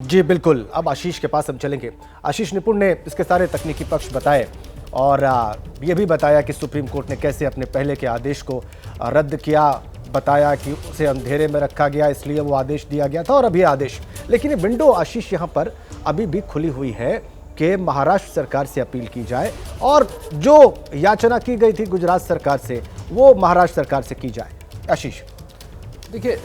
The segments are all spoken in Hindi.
जी बिल्कुल, अब आशीष के पास हम चलेंगे। आशीष, निपुण ने इसके सारे तकनीकी पक्ष बताए और ये भी बताया कि सुप्रीम कोर्ट ने कैसे अपने पहले के आदेश को रद्द किया, बताया कि उसे अंधेरे में रखा गया इसलिए वो आदेश दिया गया था और अब ये आदेश। लेकिन ये विंडो आशीष यहाँ पर अभी भी खुली हुई है कि महाराष्ट्र सरकार से अपील की जाए और जो याचना की गई थी गुजरात सरकार से वो महाराष्ट्र सरकार से की जाए। आशीष देखिए,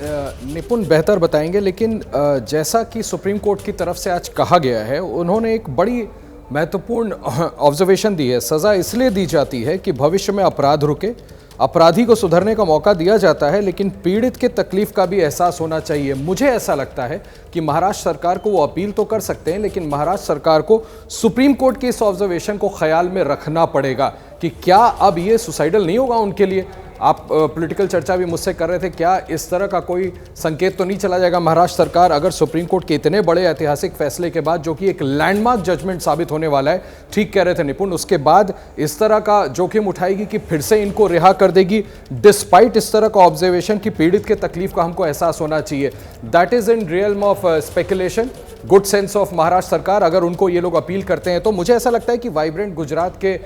निपुण बेहतर बताएंगे, लेकिन जैसा कि सुप्रीम कोर्ट की तरफ से आज कहा गया है, उन्होंने एक बड़ी महत्वपूर्ण ऑब्जर्वेशन दी है। सज़ा इसलिए दी जाती है कि भविष्य में अपराध रुके, अपराधी को सुधरने का मौका दिया जाता है, लेकिन पीड़ित के तकलीफ का भी एहसास होना चाहिए। मुझे ऐसा लगता है कि महाराष्ट्र सरकार को वो अपील तो कर सकते हैं, लेकिन महाराष्ट्र सरकार को सुप्रीम कोर्ट की इस ऑब्जर्वेशन को ख्याल में रखना पड़ेगा कि क्या अब ये सुसाइडल नहीं होगा उनके लिए। आप पॉलिटिकल चर्चा भी मुझसे कर रहे थे, क्या इस तरह का कोई संकेत तो नहीं चला जाएगा महाराष्ट्र सरकार अगर सुप्रीम कोर्ट के इतने बड़े ऐतिहासिक फैसले के बाद, जो कि एक लैंडमार्क जजमेंट साबित होने वाला है, ठीक कह रहे थे निपुण, उसके बाद इस तरह का जोखिम उठाएगी कि फिर से इनको रिहा कर देगी डिस्पाइट इस तरह का ऑब्जर्वेशन कि पीड़ित के तकलीफ का हमको एहसास होना चाहिए। That is in realm of speculation. Good sense of Maharashtra सरकार, अगर उनको ये लोग अपील करते हैं तो मुझे ऐसा लगता है कि वाइब्रेंट गुजरात के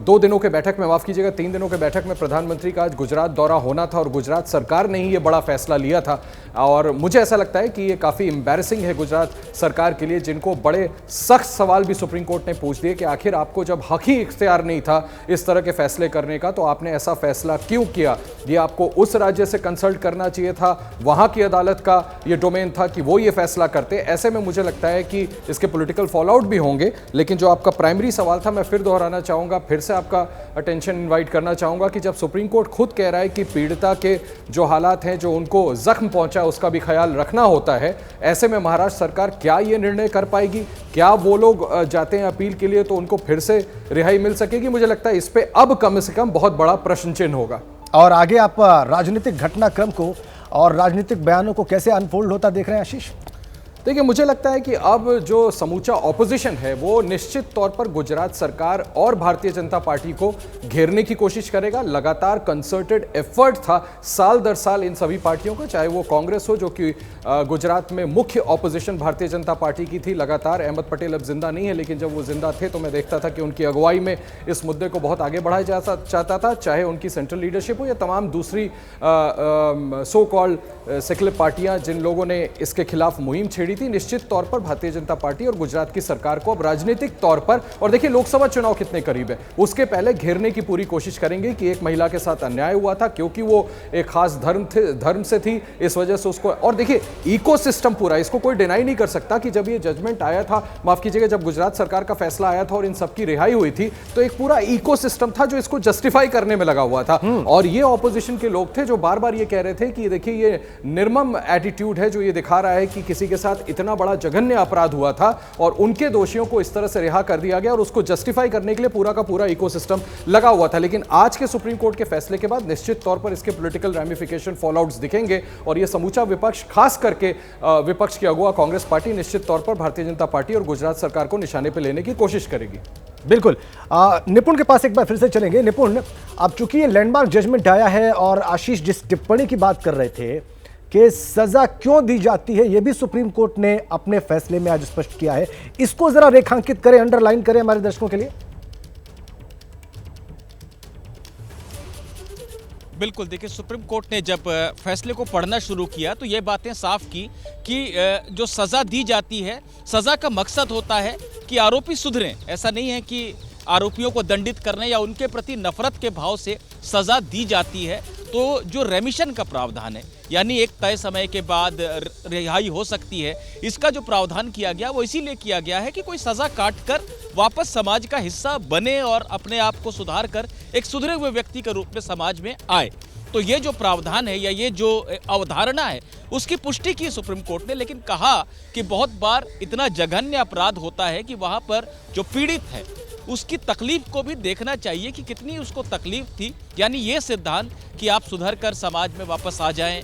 2 दिनों के बैठक में, माफ कीजिएगा 3 दिनों के बैठक में प्रधानमंत्री का आज गुजरात दौरा होना था और गुजरात सरकार ने ही ये बड़ा फैसला लिया था। और मुझे ऐसा लगता है कि ये काफ़ी एम्बैरेसिंग है गुजरात सरकार के लिए, जिनको बड़े सख्त सवाल भी सुप्रीम कोर्ट ने पूछ दिए कि आखिर आपको जब हक ही इख्तियार नहीं था इस तरह के फैसले करने का, तो आपने ऐसा फैसला क्यों किया। ये आपको उस राज्य से कंसल्ट करना चाहिए था, वहाँ की अदालत का ये डोमेन था कि वो ये फैसला करते। ऐसे में मुझे लगता है कि इसके पॉलिटिकल फॉलोआउट भी होंगे। लेकिन जो आपका प्राइमरी सवाल था, मैं फिर दोहराना चाहूँगा, फिर से आपका अटेंशन इनवाइट करना चाहूँगा कि जब सुप्रीम कोर्ट खुद कह रहा है कि पीड़िता के जो हालात हैं, जो उनको जख्म पहुँचा उसका भी ख्याल रखना होता है, ऐसे में महाराष्ट्र सरकार क्या ये निर्णय कर पाएगी। क्या वो लोग जाते हैं अपील के लिए तो उनको फिर से रिहाई मिल सकेगी। मुझे लगता है इस पे अब कम से कम बहुत बड़ा प्रश्न चिन्ह होगा। और आगे आप राजनीतिक घटनाक्रम को और राजनीतिक बयानों को कैसे अनफोल्ड होता देख रहे हैं आशीष? देखिए, मुझे लगता है कि अब जो समूचा ऑपोजिशन है वो निश्चित तौर पर गुजरात सरकार और भारतीय जनता पार्टी को घेरने की कोशिश करेगा। लगातार कंसर्टेड एफर्ट था साल दर साल इन सभी पार्टियों का, चाहे वो कांग्रेस हो जो कि गुजरात में मुख्य ऑपोजिशन भारतीय जनता पार्टी की थी लगातार। अहमद पटेल अब जिंदा नहीं है, लेकिन जब वो जिंदा थे तो मैं देखता था कि उनकी अगुवाई में इस मुद्दे को बहुत आगे बढ़ाया जा चाहता था, चाहे उनकी सेंट्रल लीडरशिप हो या तमाम दूसरी सो कॉल्ड सेक्युलर पार्टियां जिन लोगों ने इसके खिलाफ मुहिम छेड़ी थी। निश्चित तौर पर भारतीय जनता पार्टी और गुजरात की सरकार को अब राजनीतिक तौर पर, और देखिए लोकसभा चुनाव कितने करीब है, उसके पहले घेरने की पूरी कोशिश करेंगे कि एक महिला के साथ अन्याय हुआ था क्योंकि वो एक खास धर्म से थी, इस वजह से उसको। और देखिए इकोसिस्टम पूरा, इसको कोई डिनाई नहीं कर सकता कि जब ये जजमेंट आया था, माफ कीजिएगा जब गुजरात सरकार का फैसला आया था और इन सबकी रिहाई हुई थी, तो एक पूरा इकोसिस्टम था जो इसको जस्टिफाई करने में लगा हुआ था। और ये ऑपोजिशन के लोग थे जो बार बार ये कह रहे थे कि देखिए ये निर्मम एटीट्यूड है जो ये दिखा रहा है कि किसी के साथ इतना बड़ा जघन्य अपराध हुआ था और उनके दोषियों को इस तरह से रिहा कर दिया गया और उसको जस्टिफाई करने के लिए पूरा का पूरा इकोसिस्टम लगा हुआ था। लेकिन आज के सुप्रीम कोर्ट के फैसले के बाद निश्चित तौर पर इसके पॉलिटिकल रैमिफिकेशन फॉलोआउट्स दिखेंगे और ये समूचा विपक्ष, खास करके विपक्ष की अगुवा कांग्रेस पार्टी, निश्चित तौर पर भारतीय जनता पार्टी और गुजरात सरकार को निशाने पर लेने की कोशिश करेगी। बिल्कुल। निपुण के पास एक बार फिर से चलेंगे। निपुण, अब चूंकि ये लैंडमार्क जजमेंट आया है और आशीष जिस टिप्पणी की बात कर रहे थे कि सजा क्यों दी जाती है, यह भी सुप्रीम कोर्ट ने अपने फैसले में आज स्पष्ट किया है, इसको जरा रेखांकित करें, अंडरलाइन करें हमारे दर्शकों के लिए। बिल्कुल, देखिए सुप्रीम कोर्ट ने जब फैसले को पढ़ना शुरू किया तो ये बातें साफ की कि जो सज़ा दी जाती है, सज़ा का मकसद होता है कि आरोपी सुधरें। ऐसा नहीं है कि आरोपियों को दंडित करने या उनके प्रति नफरत के भाव से सज़ा दी जाती है। तो जो रेमिशन का प्रावधान है, यानी एक तय समय के बाद रिहाई हो सकती है, इसका जो प्रावधान किया गया वो इसीलिए किया गया है कि कोई सज़ा काट कर वापस समाज का हिस्सा बने और अपने आप को सुधार कर एक सुधरे हुए व्यक्ति के रूप में समाज में आए। तो ये जो प्रावधान है या ये जो अवधारणा है उसकी पुष्टि की सुप्रीम कोर्ट ने, लेकिन कहा कि बहुत बार इतना जघन्य अपराध होता है कि वहाँ पर जो पीड़ित है उसकी तकलीफ को भी देखना चाहिए कि कितनी उसको तकलीफ थी। यानी ये सिद्धांत कि आप सुधर कर समाज में वापस आ जाएं,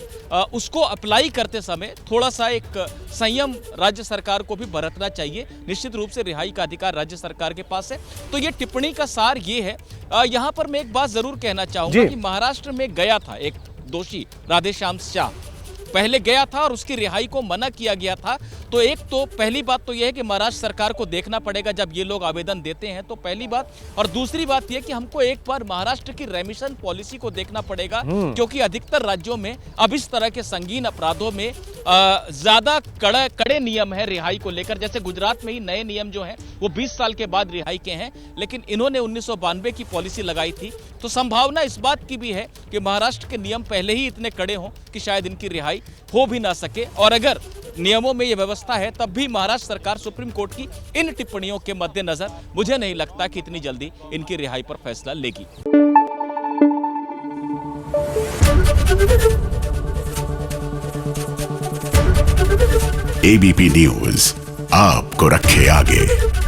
उसको अप्लाई करते समय थोड़ा सा एक संयम राज्य सरकार को भी बरतना चाहिए। निश्चित रूप से रिहाई का अधिकार राज्य सरकार के पास है। तो ये टिप्पणी का सार ये है। यहाँ पर मैं एक बात जरूर कहना चाहूँगा कि महाराष्ट्र में गया था एक दोषी राधेश्याम शाह, पहले गया था और उसकी रिहाई को मना किया गया था। तो एक तो पहली बात तो यह है कि महाराष्ट्र सरकार को देखना पड़ेगा जब ये लोग आवेदन देते हैं, तो पहली बात। और दूसरी बात यह कि हमको एक बार महाराष्ट्र की रेमिशन पॉलिसी को देखना पड़ेगा, क्योंकि अधिकतर राज्यों में अब इस तरह के संगीन अपराधों में ज्यादा कड़े नियम है रिहाई को लेकर। जैसे गुजरात में ही नए नियम जो हैं वो 20 साल के बाद रिहाई के हैं, लेकिन इन्होंने 1992 की पॉलिसी लगाई थी। तो संभावना इस बात की भी है कि महाराष्ट्र के नियम पहले ही इतने कड़े हों कि शायद इनकी रिहाई हो भी ना सके। और अगर नियमों में यह व्यवस्था है तब भी महाराष्ट्र सरकार सुप्रीम कोर्ट की इन टिप्पणियों के मद्देनजर मुझे नहीं लगता कि इतनी जल्दी इनकी रिहाई पर फैसला लेगी। एबीपी न्यूज आपको रखे आगे।